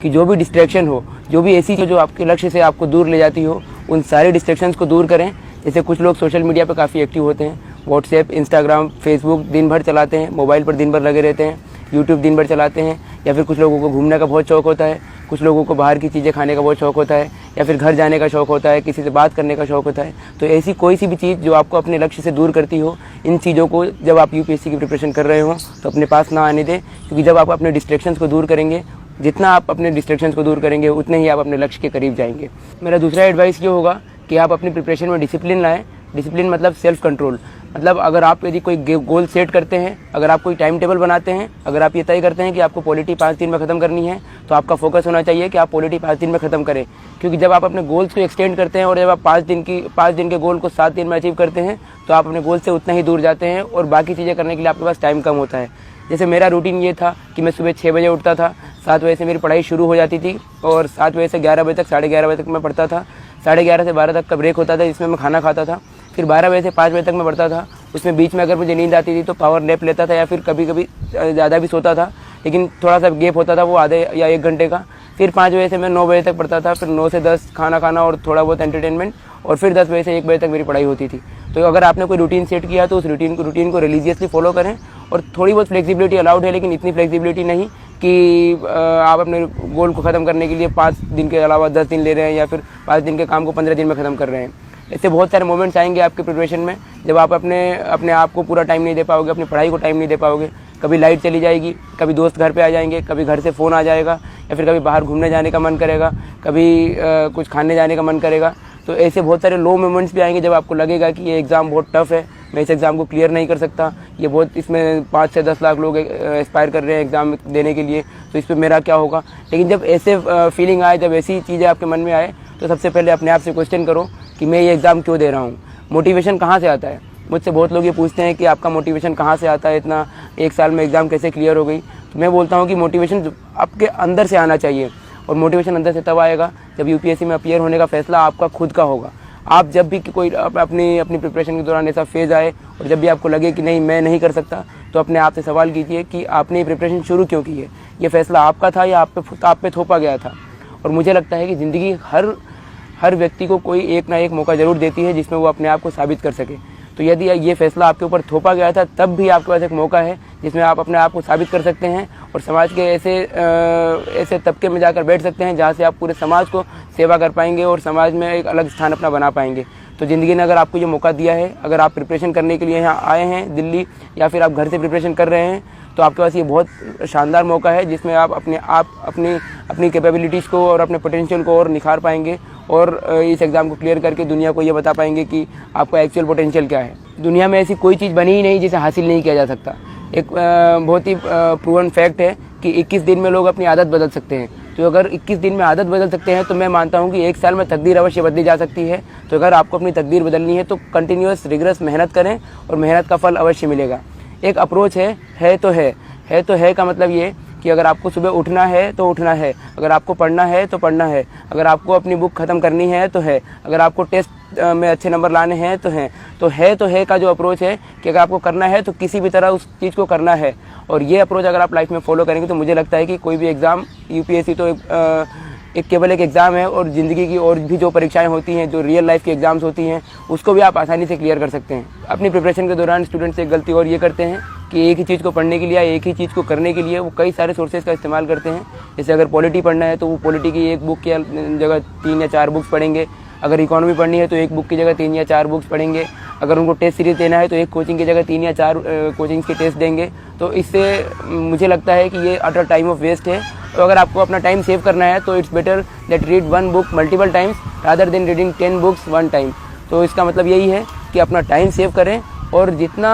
कि जो भी डिस्ट्रैक्शन हो, जो भी ऐसी जो आपके लक्ष्य से आपको दूर ले जाती हो, उन सारे डिस्ट्रैक्शंस को दूर करें। जैसे कुछ लोग सोशल मीडिया पर काफ़ी एक्टिव होते हैं, व्हाट्सएप, इंस्टाग्राम, फेसबुक दिन भर चलाते हैं, मोबाइल पर दिन भर लगे रहते हैं, यूट्यूब दिन भर चलाते हैं, या फिर कुछ लोगों को घूमने का बहुत शौक़ होता है, कुछ लोगों को बाहर की चीज़ें खाने का बहुत शौक़ होता है, या फिर घर जाने का शौक़ होता है, किसी से बात करने का शौक़ होता है। तो ऐसी कोई सी भी चीज़ जो आपको अपने लक्ष्य से दूर करती हो, इन चीज़ों को जब आप यूपीएससी की प्रिपरेशन कर रहे हो तो अपने पास ना आने दें, क्योंकि जब आप अपने डिस्ट्रैक्शंस को दूर करेंगे, जितना आप अपने डिस्ट्रैक्शंस को दूर करेंगे उतने ही आप अपने लक्ष्य के करीब जाएंगे। मेरा दूसरा एडवाइस ये होगा कि आप अपनी प्रिपरेशन में डिसिप्लिन लाएँ। डिसिप्लिन मतलब सेल्फ कंट्रोल। मतलब अगर आप यदि कोई गोल सेट करते हैं, अगर आप कोई टाइम टेबल बनाते हैं, अगर आप ये तय करते हैं कि आपको पॉलिटी 5 दिन में ख़त्म करनी है, तो आपका फोकस होना चाहिए कि आप पॉलिटी 5 दिन में ख़त्म करें। क्योंकि जब आप अपने गोल्स को एक्सटेंड करते हैं और जब आप 5 दिन के गोल को 7 दिन में अचीव करते हैं, तो आप अपने गोल से उतना ही दूर जाते हैं और बाकी चीज़ें करने के लिए आपके पास टाइम कम होता है। जैसे मेरा रूटीन ये था कि मैं सुबह 6 बजे उठता था, 7 बजे से मेरी पढ़ाई शुरू हो जाती थी और 7 बजे से 11 बजे तक, 11:30 बजे तक मैं पढ़ता था। 11:30 से 12 तक का ब्रेक होता था, जिसमें मैं खाना खाता था। फिर 12 बजे से 5 बजे तक मैं पढ़ता था। उसमें बीच में अगर मुझे नींद आती थी तो पावर नैप लेता था, या फिर कभी कभी ज़्यादा भी सोता था, लेकिन थोड़ा सा गैप होता था, वो आधे या 1 घंटे का। फिर 5 बजे से मैं 9 बजे तक पढ़ता था, फिर 9 से 10 खाना खाना और थोड़ा बहुत एंटरटेनमेंट, और फिर 10 बजे से 1 बजे तक मेरी पढ़ाई होती थी। तो अगर आपने कोई रूटीन सेट किया तो उस रूटीन को रिलीजियसली फॉलो करें। और थोड़ी बहुत फ्लेक्सिबिलिटी अलाउड है, लेकिन इतनी फ्लेक्सिबिलिटी नहीं कि आप अपने गोल को ख़त्म करने के लिए 5 दिन के अलावा 10 दिन ले रहे हैं, या फिर 5 दिन के काम को 15 दिन में ख़त्म कर रहे हैं। ऐसे बहुत सारे मोमेंट्स आएंगे आपके प्रिपरेशन में जब आप अपने आप को पूरा टाइम नहीं दे पाओगे, अपनी पढ़ाई को टाइम नहीं दे पाओगे। कभी लाइट चली जाएगी, कभी दोस्त घर पे आ जाएंगे, कभी घर से फ़ोन आ जाएगा, या फिर कभी बाहर घूमने जाने का मन करेगा, कभी कुछ खाने जाने का मन करेगा। तो ऐसे बहुत सारे लो मोमेंट्स भी आएंगे जब आपको लगेगा कि ये एग्ज़ाम बहुत टफ है, मैं इस एग्ज़ाम को क्लियर नहीं कर सकता, ये बहुत, इसमें 5 से 10 लाख लोग एस्पायर कर रहे हैं एग्ज़ाम देने के लिए, तो इस पर मेरा क्या होगा। लेकिन जब ऐसे फीलिंग आए, जब ऐसी चीज़ें आपके मन में आए, तो सबसे पहले अपने आप से क्वेश्चन करो कि मैं ये एग्ज़ाम क्यों दे रहा हूँ। मोटिवेशन कहाँ से आता है। मुझसे बहुत लोग ये पूछते हैं कि आपका मोटिवेशन कहाँ से आता है, इतना 1 साल में एग्ज़ाम कैसे क्लियर हो गई। तो मैं बोलता हूँ कि मोटिवेशन आपके अंदर से आना चाहिए, और मोटिवेशन अंदर से तब आएगा जब यूपीएससी में अपीयर होने का फैसला आपका खुद का होगा। आप जब भी कोई अपनी प्रिपरेशन के दौरान ऐसा फेज़ आए और जब भी आपको लगे कि नहीं मैं नहीं कर सकता, तो अपने आप से सवाल कीजिए कि आपने ये प्रिपरेशन शुरू क्यों की है। ये फैसला आपका था या आप पे थोपा गया था। और मुझे लगता है कि ज़िंदगी हर व्यक्ति को कोई एक ना एक मौका ज़रूर देती है जिसमें वो अपने आप को साबित कर सके। तो यदि ये फैसला आपके ऊपर थोपा गया था, तब भी आपके पास एक मौका है जिसमें आप अपने आप को साबित कर सकते हैं और समाज के ऐसे तबके में जाकर बैठ सकते हैं जहाँ से आप पूरे समाज को सेवा कर पाएंगे और समाज में एक अलग स्थान अपना बना पाएंगे। तो ज़िंदगी ने अगर आपको ये मौका दिया है, अगर आप प्रिपरेशन करने के लिए यहाँ आए हैं दिल्ली, या फिर आप घर से प्रिपरेशन कर रहे हैं, तो आपके पास ये बहुत शानदार मौका है जिसमें आप अपनी कैपेबिलिटीज़ को और अपने पोटेंशियल को और निखार पाएंगे, और इस एग्ज़ाम को क्लियर करके दुनिया को ये बता पाएंगे कि आपका एक्चुअल पोटेंशियल क्या है। दुनिया में ऐसी कोई चीज़ बनी ही नहीं जिसे हासिल नहीं किया जा सकता। एक बहुत ही प्रूवन फैक्ट है कि 21 दिन में लोग अपनी आदत बदल सकते हैं। तो अगर 21 दिन में आदत बदल सकते हैं, तो मैं मानता हूं कि 1 साल में तकदीर अवश्य बदली जा सकती है। तो अगर आपको अपनी तकदीर बदलनी है तो कंटिन्यूअस रिगरस मेहनत करें और मेहनत का फल अवश्य मिलेगा। एक अप्रोच है तो है का मतलब ये कि अगर आपको सुबह उठना है तो उठना है, अगर आपको पढ़ना है तो पढ़ना है, अगर आपको अपनी बुक ख़त्म करनी है तो है, अगर आपको टेस्ट में अच्छे नंबर लाने हैं तो है का जो अप्रोच है कि अगर आपको करना है तो किसी भी तरह उस चीज़ को करना है। और ये अप्रोच अगर आप लाइफ में फॉलो करेंगे तो मुझे लगता है कि कोई भी एग्ज़ाम, यूपीएससी तो केवल एक एग्ज़ाम है, और ज़िंदगी की और भी जो परीक्षाएं होती हैं, जो रियल लाइफ की एग्ज़ाम्स होती हैं, उसको भी आप आसानी से क्लियर कर सकते हैं। अपनी प्रिपरेशन के दौरान स्टूडेंट्स एक गलती और ये करते हैं कि एक ही चीज़ को पढ़ने के लिए या एक ही चीज़ को करने के लिए वो कई सारे सोर्सेज का इस्तेमाल करते हैं। जैसे अगर पॉलिटी पढ़ना है तो वो पॉलिटी की एक बुक की जगह 3 या 4 बुक्स पढ़ेंगे, अगर इकोनॉमी पढ़नी है तो एक बुक की जगह 3 या 4 बुक्स पढ़ेंगे, अगर उनको टेस्ट सीरीज़ देना है तो एक कोचिंग की जगह 3 या 4 कोचिंग्स के टेस्ट देंगे। तो इससे मुझे लगता है कि ये अटर टाइम ऑफ वेस्ट है। तो अगर आपको अपना टाइम सेव करना है तो it's better that read 1 book multiple times rather than reading 10 books 1 time. तो इसका मतलब यही है कि अपना टाइम सेव करें, और जितना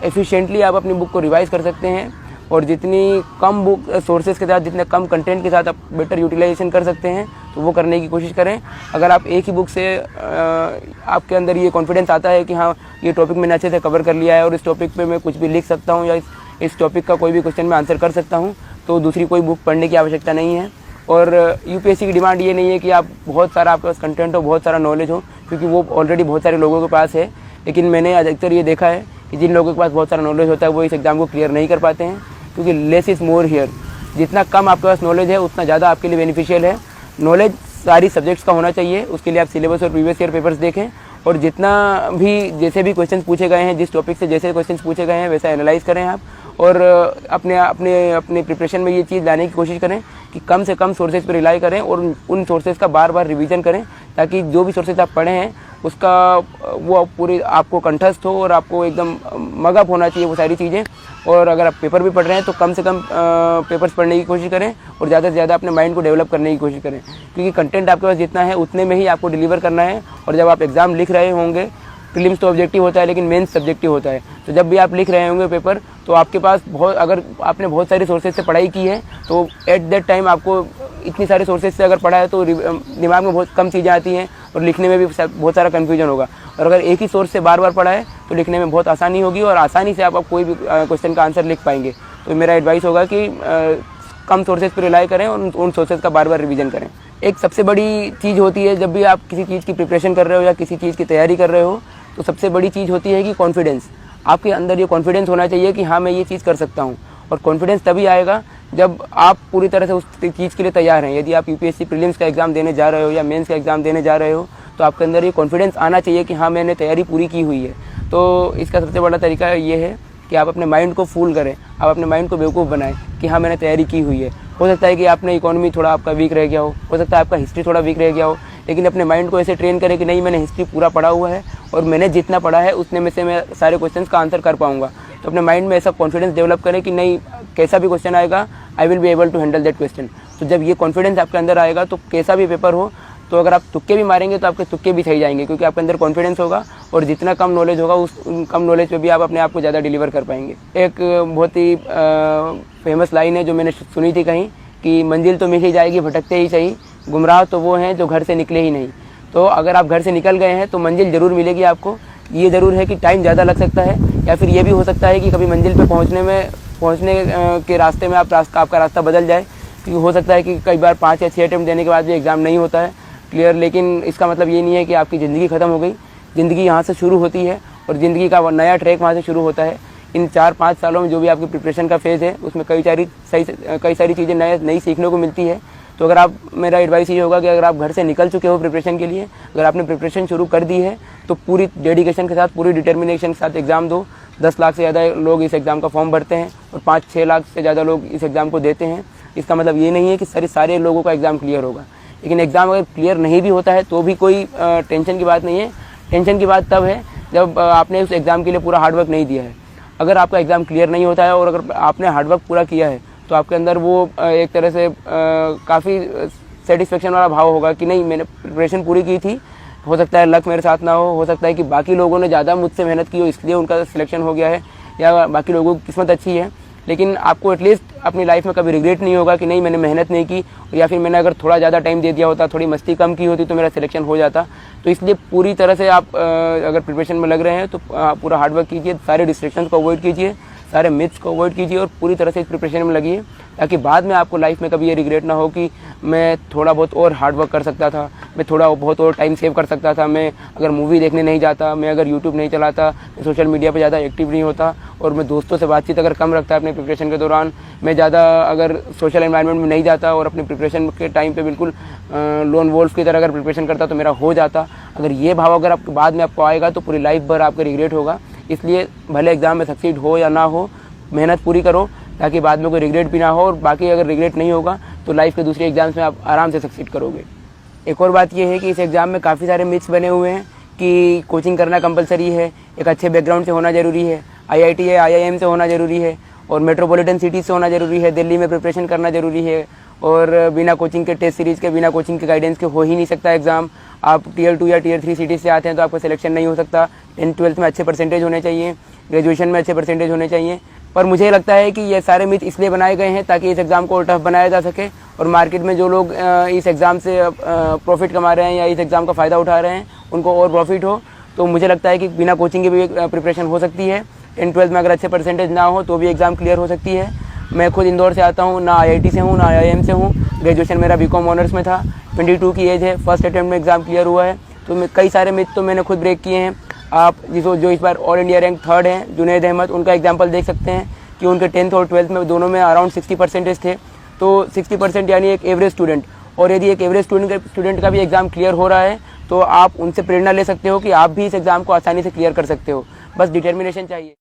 एफिशिएंटली आप अपनी बुक को रिवाइज़ कर सकते हैं और जितनी कम बुक सोर्सेज के साथ, जितने कम कंटेंट के साथ आप बेटर यूटिलाइजेशन कर सकते हैं, तो वो करने की कोशिश करें। अगर आप एक ही बुक से आपके अंदर ये कॉन्फिडेंस आता है कि हाँ ये टॉपिक मैंने अच्छे से कवर कर लिया है और इस टॉपिक पे मैं कुछ भी लिख सकता हूँ या इस टॉपिक का कोई भी क्वेश्चन मैं आंसर कर सकता हूँ, तो दूसरी कोई बुक पढ़ने की आवश्यकता नहीं है। और यूपीएससी की डिमांड ये नहीं है कि आप बहुत सारा आपके पास कंटेंट हो, बहुत सारा नॉलेज हो, क्योंकि वो ऑलरेडी बहुत सारे लोगों के पास है। लेकिन मैंने अधिकतर ये देखा है कि जिन लोगों के पास बहुत सारा नॉलेज होता है वो इस एग्ज़ाम को क्लियर नहीं कर पाते हैं, क्योंकि लेस इज़ मोर हियर। जितना कम आपके पास नॉलेज है उतना ज़्यादा आपके लिए बेनिफिशियल है। नॉलेज सारी सब्जेक्ट्स का होना चाहिए, उसके लिए आप सिलेबस और प्रीवियस ईयर पेपर्स देखें और जितना भी जैसे भी क्वेश्चन पूछे गए हैं, जिस टॉपिक से जैसे क्वेश्चन पूछे गए हैं वैसा एनालाइज करें आप, और अपने प्रिपरेशन में ये चीज़ लाने की कोशिश करें कि कम से कम सोर्सेज पर रिलाई करें और उन सोर्सेज का बार बार रिवीजन करें, ताकि जो भी सोर्सेज आप पढ़े हैं उसका वो पूरी आपको कंठस्थ हो और आपको एकदम मगअप होना चाहिए वो सारी चीज़ें। और अगर आप पेपर भी पढ़ रहे हैं तो कम से कम पेपर्स पढ़ने की कोशिश करें और ज़्यादा से ज़्यादा अपने माइंड को डेवलप करने की कोशिश करें, क्योंकि कंटेंट आपके पास जितना है उतने में ही आपको डिलीवर करना है। और जब आप एग्ज़ाम लिख रहे होंगे, प्रीलिम्स तो ऑब्जेक्टिव होता है लेकिन मेंस सब्जेक्टिव होता है, तो जब भी आप लिख रहे होंगे पेपर तो आपके पास अगर आपने बहुत सारे सोर्सेज से पढ़ाई की है तो एट दैट टाइम आपको इतनी सारे सोर्सेज से अगर पढ़ा है तो दिमाग में बहुत कम चीज़ें आती हैं और लिखने में भी बहुत सारा कन्फ्यूजन होगा। और अगर एक ही सोर्स से बार बार पढ़ा है तो लिखने में बहुत आसानी होगी और आसानी से आप कोई भी क्वेश्चन का आंसर लिख पाएंगे। तो मेरा एडवाइस होगा कि कम सोर्सेज पर रिलाई करें और उन सोर्सेज का बार बार रिवीजन करें। एक सबसे बड़ी चीज़ होती है जब भी आप किसी चीज़ की प्रिपरेशन कर रहे हो या किसी चीज़ की तैयारी कर रहे हो, तो सबसे बड़ी चीज़ होती है कि कॉन्फिडेंस। आपके अंदर ये कॉन्फिडेंस होना चाहिए कि हाँ मैं ये चीज़ कर सकता हूँ। और कॉन्फिडेंस तभी आएगा जब आप पूरी तरह से उस चीज़ के लिए तैयार हैं। यदि आप यूपीएससी प्रीलिम्स का एग्ज़ाम देने जा रहे हो या मेंस का एग्ज़ाम देने जा रहे हो तो आपके अंदर ये कॉन्फिडेंस आना चाहिए कि हाँ मैंने तैयारी पूरी की हुई है। तो इसका सबसे बड़ा तरीका ये है कि आप अपने माइंड को फूल करें, आप अपने माइंड को बेवकूफ़ बनाएं कि हाँ मैंने तैयारी की हुई है। हो सकता है कि आपने इकोनॉमी थोड़ा आपका वीक रह गया हो सकता है आपका हिस्ट्री थोड़ा वीक रह गया हो, लेकिन अपने माइंड को ऐसे ट्रेन करें कि नहीं मैंने हिस्ट्री पूरा पढ़ा हुआ है और मैंने जितना पढ़ा है उतने में से मैं सारे क्वेश्चंस का आंसर कर पाऊंगा। तो अपने माइंड में ऐसा कॉन्फिडेंस डेवलप करें कि नहीं कैसा भी क्वेश्चन आएगा I will be able to handle that question. तो जब ये कॉन्फिडेंस आपके अंदर आएगा तो कैसा भी पेपर हो, तो अगर आप तुक्के भी मारेंगे तो आपके तुक्के भी सही जाएंगे, क्योंकि आपके अंदर कॉन्फिडेंस होगा और जितना कम नॉलेज होगा उस कम नॉलेज पे भी आप अपने आप को ज़्यादा डिलीवर कर पाएंगे। एक बहुत ही फेमस लाइन है जो मैंने सुनी थी कहीं कि मंजिल तो मिल ही जाएगी भटकते ही सही, गुमराह तो वो हैं जो घर से निकले ही नहीं। तो अगर आप घर से निकल गए हैं तो मंजिल ज़रूर मिलेगी आपको। ये ज़रूर है कि टाइम ज़्यादा लग सकता है या फिर ये भी हो सकता है कि कभी मंजिल पे पहुंचने के रास्ते में आपका रास्ता बदल जाए, क्योंकि हो सकता है कि कई बार 5 या 6 अटेम्प्ट देने के बाद भी एग्ज़ाम नहीं होता है क्लियर। लेकिन इसका मतलब ये नहीं है कि आपकी ज़िंदगी ख़त्म हो गई। ज़िंदगी यहाँ से शुरू होती है और ज़िंदगी का नया ट्रैक वहाँ से शुरू होता है। इन 4-5 सालों में जो भी आपकी प्रिपरेशन का फेज़ है उसमें कई सारी चीज़ें नई सीखने को मिलती है। तो अगर आप मेरा एडवाइस ये होगा कि अगर आप घर से निकल चुके हो प्रिपरेशन के लिए, अगर आपने प्रिपरेशन शुरू कर दी है तो पूरी डेडिकेशन के साथ, पूरी डिटर्मिनेशन के साथ एग्ज़ाम दो। 10 लाख से ज़्यादा लोग इस एग्ज़ाम का फॉर्म भरते हैं और 5-6 लाख से ज़्यादा लोग इस एग्ज़ाम को देते हैं। इसका मतलब ये नहीं है कि सारे लोगों का एग्ज़ाम क्लियर होगा, लेकिन एग्ज़ाम अगर क्लियर नहीं भी होता है तो भी कोई टेंशन की बात नहीं है। टेंशन की बात तब है जब आपने उस एग्ज़ाम के लिए पूरा हार्डवर्क नहीं दिया है। अगर आपका एग्ज़ाम क्लियर नहीं होता है और अगर आपने हार्डवर्क पूरा किया है तो आपके अंदर वो एक तरह से काफ़ी सेटिस्फेक्शन वाला भाव होगा कि नहीं मैंने प्रिपरेशन पूरी की थी। हो सकता है लक मेरे साथ ना हो सकता है कि बाकी लोगों ने ज़्यादा मुझसे मेहनत की हो इसलिए उनका सिलेक्शन हो गया है, या बाकी लोगों की किस्मत अच्छी है, लेकिन आपको एटलीस्ट अपनी लाइफ में कभी रिग्रेट नहीं होगा कि नहीं मैंने मेहनत नहीं की, या फिर मैंने अगर थोड़ा ज़्यादा टाइम दे दिया होता, थोड़ी मस्ती कम की होती तो मेरा सिलेक्शन हो जाता। तो इसलिए पूरी तरह से आप अगर प्रिपरेशन में लग रहे हैं तो पूरा हार्डवर्क कीजिए, सारे डिस्ट्रैक्शंस को अवॉइड कीजिए, सारे मिथ्स को अवॉइड कीजिए और पूरी तरह से इस प्रिपरेशन में लगिए, ताकि बाद में आपको लाइफ में कभी ये रिग्रेट ना हो कि मैं थोड़ा बहुत और हार्डवर्क कर सकता था, मैं थोड़ा बहुत और टाइम सेव कर सकता था, मैं अगर मूवी देखने नहीं जाता, मैं अगर यूट्यूब नहीं चलाता, मैं सोशल मीडिया पे ज़्यादा एक्टिव नहीं होता और मैं दोस्तों से बातचीत अगर कम रखता अपने प्रिपरेशन के दौरान, मैं ज़्यादा अगर सोशल एनवायरनमेंट में नहीं जाता और अपने प्रिपरेशन के टाइम पे बिल्कुल लोन वोल्फ की तरह अगर प्रिपरेशन करता तो मेरा हो जाता। अगर ये भाव अगर आपके बाद में आपको आएगा तो पूरी लाइफ भर आपका रिग्रेट होगा। इसलिए भले एग्ज़ाम में सक्सीड हो या ना हो, मेहनत पूरी करो ताकि बाद में कोई रिग्रेट भी ना हो, और बाकी अगर रिग्रेट नहीं होगा तो लाइफ के दूसरे एग्जाम्स में आप आराम से सक्सीड करोगे। एक और बात यह है कि इस एग्ज़ाम में काफ़ी सारे मिथ्स बने हुए हैं कि कोचिंग करना कंपलसरी है, एक अच्छे बैकग्राउंड से होना ज़रूरी है, IIT या IIM से होना ज़रूरी है और मेट्रोपॉलिटन सिटी से होना ज़रूरी है, दिल्ली में प्रिपरेशन करना ज़रूरी है और बिना कोचिंग के टेस्ट सीरीज़ के, बिना कोचिंग के गाइडेंस के हो ही नहीं सकता एग्ज़ाम। आप Tier 2 या Tier 3 सिटीज़ से आते हैं तो आपका सिलेक्शन नहीं हो सकता। 10th-12th में अच्छे परसेंटेज होने चाहिए, ग्रेजुएशन में अच्छे परसेंटेज होने चाहिए। पर मुझे लगता है कि ये सारे मिथ इसलिए बनाए गए हैं ताकि इस एग्ज़ाम को और टफ बनाया जा सके और मार्केट में जो लोग इस एग्ज़ाम से प्रॉफिट कमा रहे हैं या इस एग्ज़ाम का फ़ायदा उठा रहे हैं उनको और प्रॉफिट हो। तो मुझे लगता है कि बिना कोचिंग के भी प्रिपरेशन हो सकती है। 10th-12th में अगर अच्छे परसेंटेज ना हो तो भी एग्ज़ाम क्लियर हो सकती है। मैं खुद इंदौर से आता हूँ, ना IIT से हूँ ना IIM से हूँ, ग्रेजुएशन मेरा BCom ऑनर्स में था, 22 की एज है, फर्स्ट अटैम्प्ट में एग्ज़ाम क्लियर हुआ है। तो कई सारे मिथ तो मैंने खुद ब्रेक किए हैं। आप जो इस बार ऑल इंडिया रैंक 3rd हैं, जुनैद अहमद, उनका एग्जाम्पल देख सकते हैं कि उनके 10th और 12th में दोनों में अराउंड 60 परसेंटेज थे। तो 60% यानी एक एवरेज स्टूडेंट। और यदि एक एवरेज स्टूडेंट का भी एग्ज़ाम क्लियर हो रहा है तो आप उनसे प्रेरणा ले सकते हो कि आप भी इस एग्ज़ाम को आसानी से क्लियर कर सकते हो, बस डिटर्मिनेशन चाहिए।